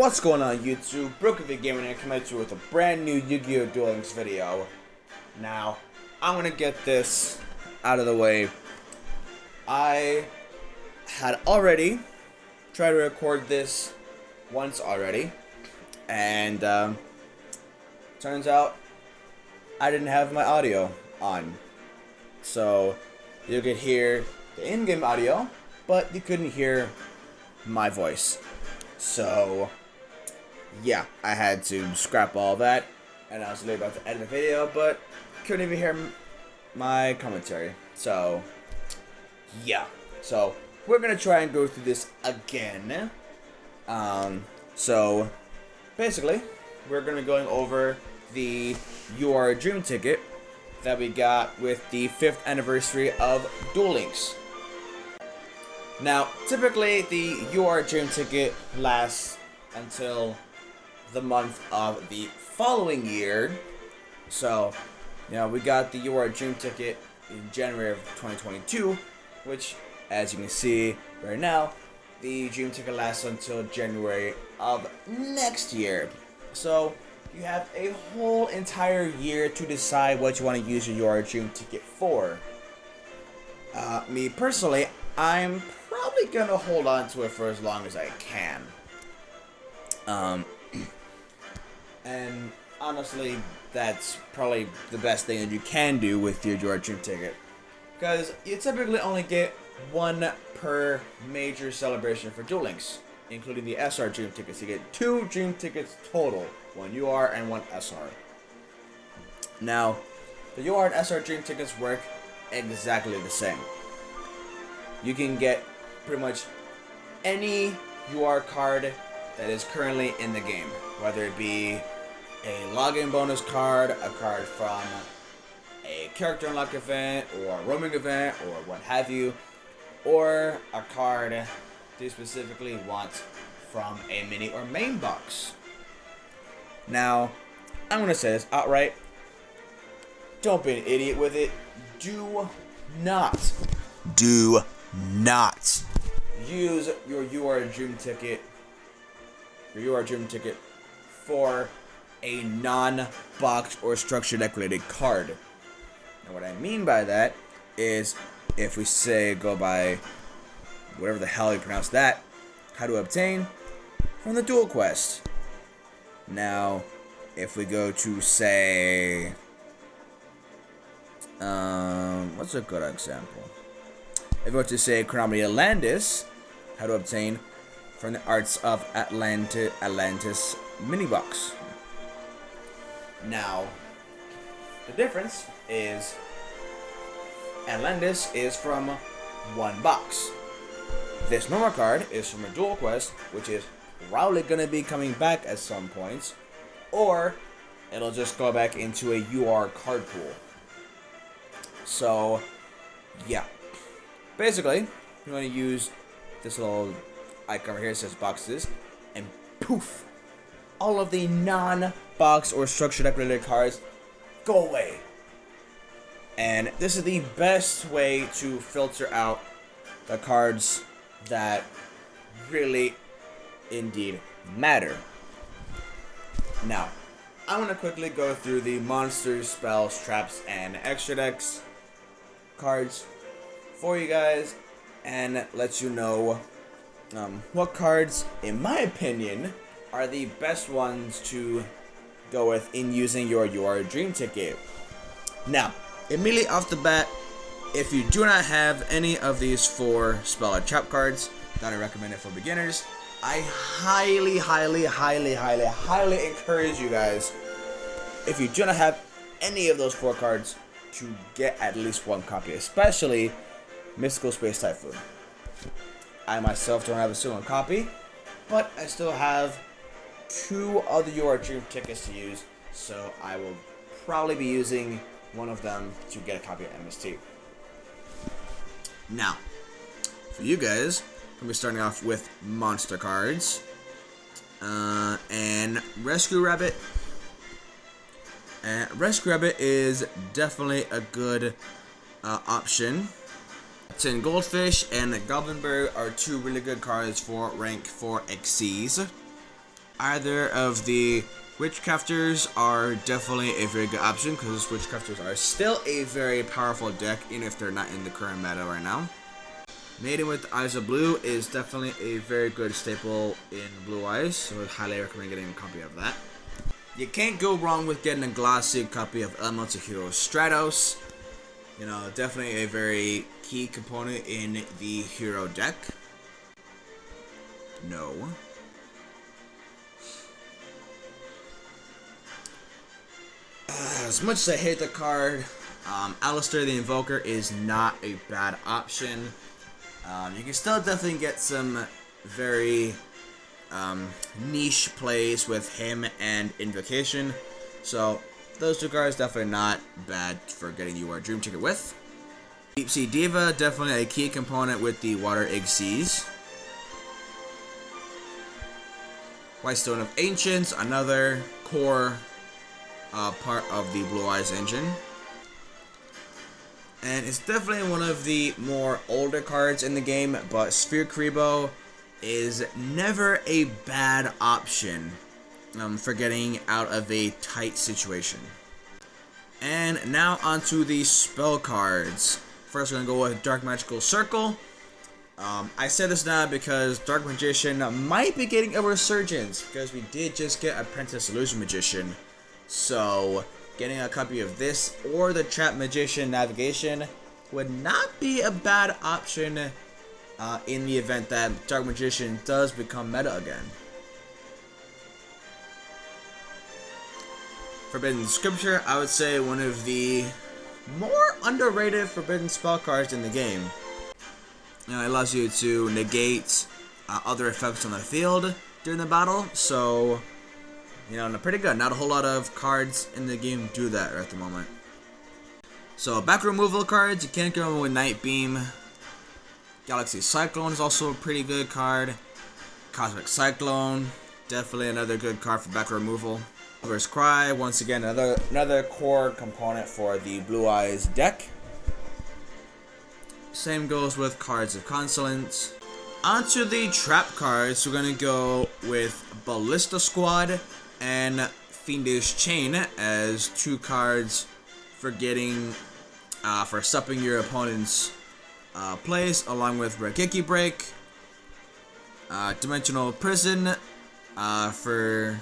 What's going on YouTube? Brook the Gamer and I come at you with a brand new Yu-Gi-Oh! Duel Links video. Now, I'm gonna get this out of the way. I had already tried to record this once already, and turns out I didn't have my audio on. So, you could hear the in-game audio, but you couldn't hear my voice. So, yeah, I had to scrap all that, and I was literally about to edit the video, but couldn't even hear my commentary. So, yeah. So, we're gonna try and go through this again. So, basically, we're gonna be going over the UR Dream ticket that we got with the 5th anniversary of Duel Links. Now, typically, the UR Dream ticket lasts until the month of the following year. So, we got the UR Dream ticket in January of 2022, which, as you can see right now, the Dream ticket lasts until January of next year. So, you have a whole entire year to decide what you want to use your UR Dream ticket for. Me personally, I'm probably gonna hold on to it for as long as I can. And honestly, that's probably the best thing that you can do with your UR Dream ticket, because you typically only get one per major celebration for Duel Links, including the SR Dream tickets. You get 2 Dream tickets total, 1 UR and 1 SR. Now, the UR and SR Dream tickets work exactly the same. You can get pretty much any UR card that is currently in the game, whether it be a login bonus card, a card from a character unlock event, or a roaming event, or what have you, or a card that you specifically want from a mini or main box. Now, I'm going to say this outright. Don't be an idiot with it. Do not use your UR Dream ticket for a non-box or structure deck related card. And what I mean by that is, if we say go by whatever the hell you pronounce that, how to obtain from the Duel Quest. Now, if we go to say, what's a good example? If we go to say Chronometer Atlantis, how to obtain from the Arts of Atlantis mini box. Now, the difference is Atlantis is from 1 box. This normal card is from a Duel Quest, which is probably going to be coming back at some points, or it'll just go back into a UR card pool. So, yeah. Basically, you want to use this little icon right here that says boxes, and poof, all of the non-box or structure deck related cards go away. And this is the best way to filter out the cards that really indeed matter. Now, I'm going to quickly go through the monsters, spells, traps, and extra decks cards for you guys, and let you know what cards, in my opinion, are the best ones to go with in using your UR Dream ticket. Now, immediately off the bat, if you do not have any of these 4 spell or trap cards that I recommend it for beginners, I highly encourage you guys, if you do not have any of those 4 cards, to get at least 1 copy, especially Mystical Space Typhoon. I myself don't have a single copy, but I still have 2 other UR Dream tickets to use, so I will probably be using one of them to get a copy of MST. Now, for you guys, we'll be starting off with monster cards, and Rescue Rabbit. Rescue Rabbit is definitely a good option. Tin Goldfish and Goblinberg are 2 really good cards for rank 4 Xyz. Either of the Witchcrafters are definitely a very good option because Witchcrafters are still a very powerful deck, even if they're not in the current meta right now. Maiden with Eyes of Blue is definitely a very good staple in Blue Eyes, so I would highly recommend getting a copy of that. You can't go wrong with getting a glossy copy of Elemental Hero Stratos. You know, definitely a very key component in the hero deck. No. As much as I hate the card, Alistair the Invoker is not a bad option. You can still definitely get some very niche plays with him and Invocation. So those two cards definitely not bad for getting you a Dream Ticket with. Deep Sea Diva, definitely a key component with the Water Egg Seas. White Stone of Ancients, another core part of the Blue Eyes engine. And it's definitely one of the more older cards in the game, but Sphere Kuriboh is never a bad option for getting out of a tight situation. And now onto the spell cards. First we're going to go with Dark Magical Circle. I said this now because Dark Magician might be getting a resurgence because we did just get Apprentice Illusion Magician. So getting a copy of this or the Trap Magician Navigation would not be a bad option in the event that Dark Magician does become meta again. Forbidden Scripture, I would say one of the more underrated forbidden spell cards in the game. You know, it allows you to negate other effects on the field during the battle, so you know, pretty good. Not a whole lot of cards in the game do that at the moment. So back removal cards, you can't go wrong with Night Beam. Galaxy Cyclone is also a pretty good card. Cosmic Cyclone, definitely another good card for back removal. Lover's Cry, once again another core component for the Blue Eyes deck. Same goes with Cards of Consolence. Onto the trap cards, we're gonna go with Ballista Squad and Fiendish Chain as two cards for getting for stopping your opponent's plays, along with Rakiki Break, Dimensional Prison for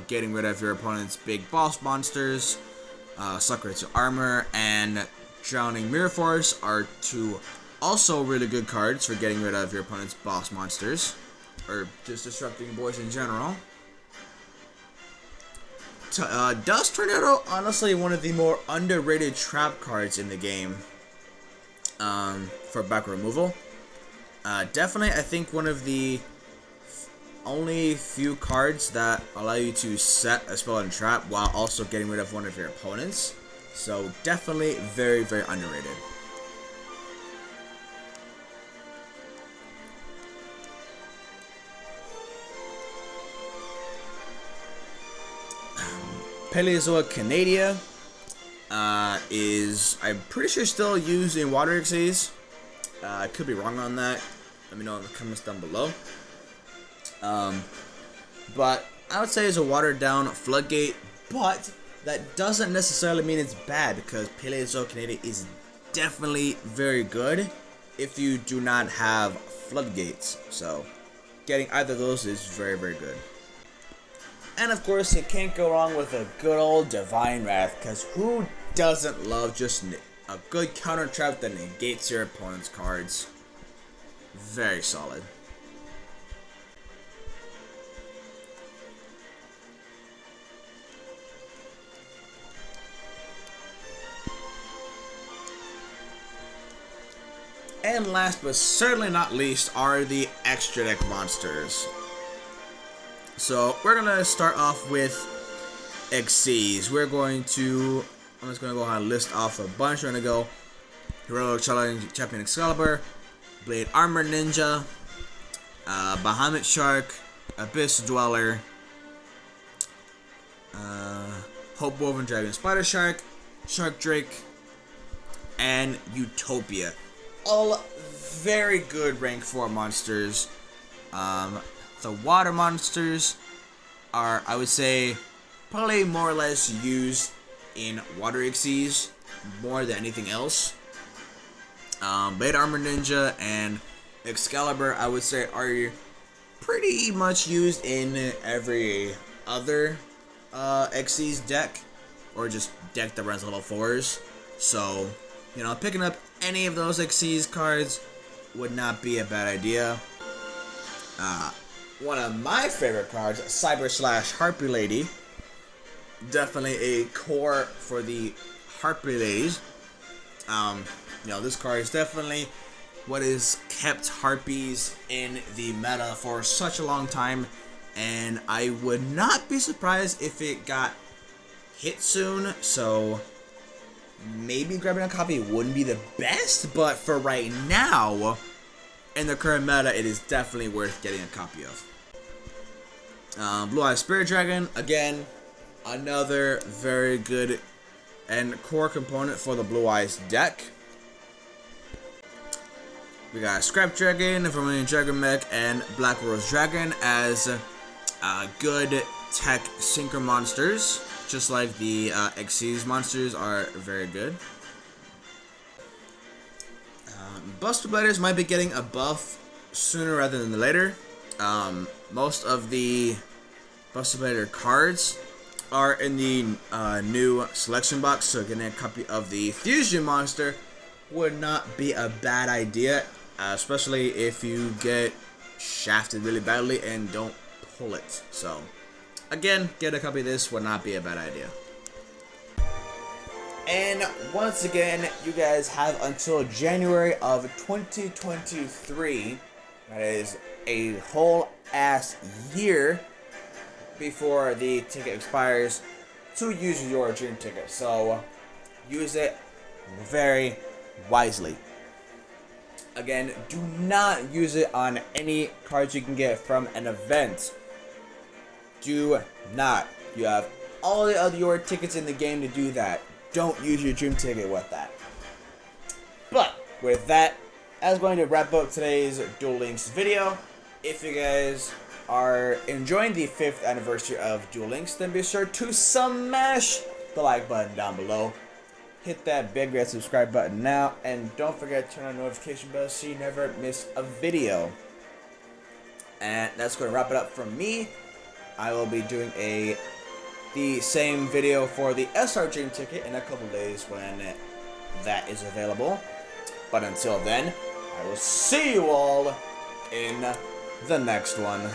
getting rid of your opponent's big boss monsters, Sucker to Armor, and Drowning Mirror Force are two also really good cards for getting rid of your opponent's boss monsters, or just disrupting boys in general. Dust Tornado, honestly one of the more underrated trap cards in the game for back removal. Definitely, I think one of the only few cards that allow you to set a spell and trap while also getting rid of one of your opponents. So definitely very, very underrated. Paleozoic Canadia is, I'm pretty sure, still used in Water Xyz. I could be wrong on that. Let me know in the comments down below. But I would say it's a watered down Floodgate, but that doesn't necessarily mean it's bad, because Paleozoic Canadia is definitely very good if you do not have Floodgates. So getting either of those is very, very good. And of course, you can't go wrong with a good old Divine Wrath, because who doesn't love just a good counter trap that negates your opponent's cards? Very solid. And last but certainly not least are the extra deck monsters. So we're gonna start off with Xyz. I'm just gonna go ahead and list off a bunch. We're gonna go Heroic Challenge Champion Excalibur, Blade Armor Ninja, Bahamut Shark, Abyss Dweller, Hope Woven Dragon Spider Shark, Shark Drake, and Utopia. All very good rank 4 monsters. The water monsters are, I would say, probably more or less used in Water Xyz more than anything else. Blade Armor Ninja and Excalibur, I would say, are pretty much used in every other Xyz deck, or just deck that runs level 4s. So, you know, picking up any of those Xyz cards would not be a bad idea. One of my favorite cards, Cyber / Harpy Lady. Definitely a core for the Harpy Ladies. You know, this card is definitely what has kept Harpies in the meta for such a long time, and I would not be surprised if it got hit soon, so maybe grabbing a copy wouldn't be the best, but for right now, in the current meta, it is definitely worth getting a copy of. Blue Eye Spirit Dragon, again, another very good and core component for the Blue Eyes deck. We got Scrap Dragon, Vermilion Dragon Mech, and Black Rose Dragon as good tech synchro monsters, just like the Xyz monsters are very good. Buster Bladers might be getting a buff sooner rather than later. Most of the Buster Blader cards are in the new selection box, so getting a copy of the Fusion monster would not be a bad idea, especially if you get shafted really badly and don't pull it. So, again, get a copy of this would not be a bad idea. And once again, you guys have until January of 2023, that is a whole ass year before the ticket expires, to use your dream ticket. So use it very wisely. Again, do not use it on any cards you can get from an event. Do not. You have all the other your tickets in the game to do that. Don't use your dream ticket with that. But with that, that's going to wrap up today's Duel Links video. If you guys are enjoying the 5th anniversary of Duel Links, then be sure to smash the like button down below. Hit that big red subscribe button now, and don't forget to turn on the notification bell so you never miss a video. And that's going to wrap it up from me. I will be doing the same video for the SR Dream ticket in a couple days when that is available. But until then, I will see you all in the next one.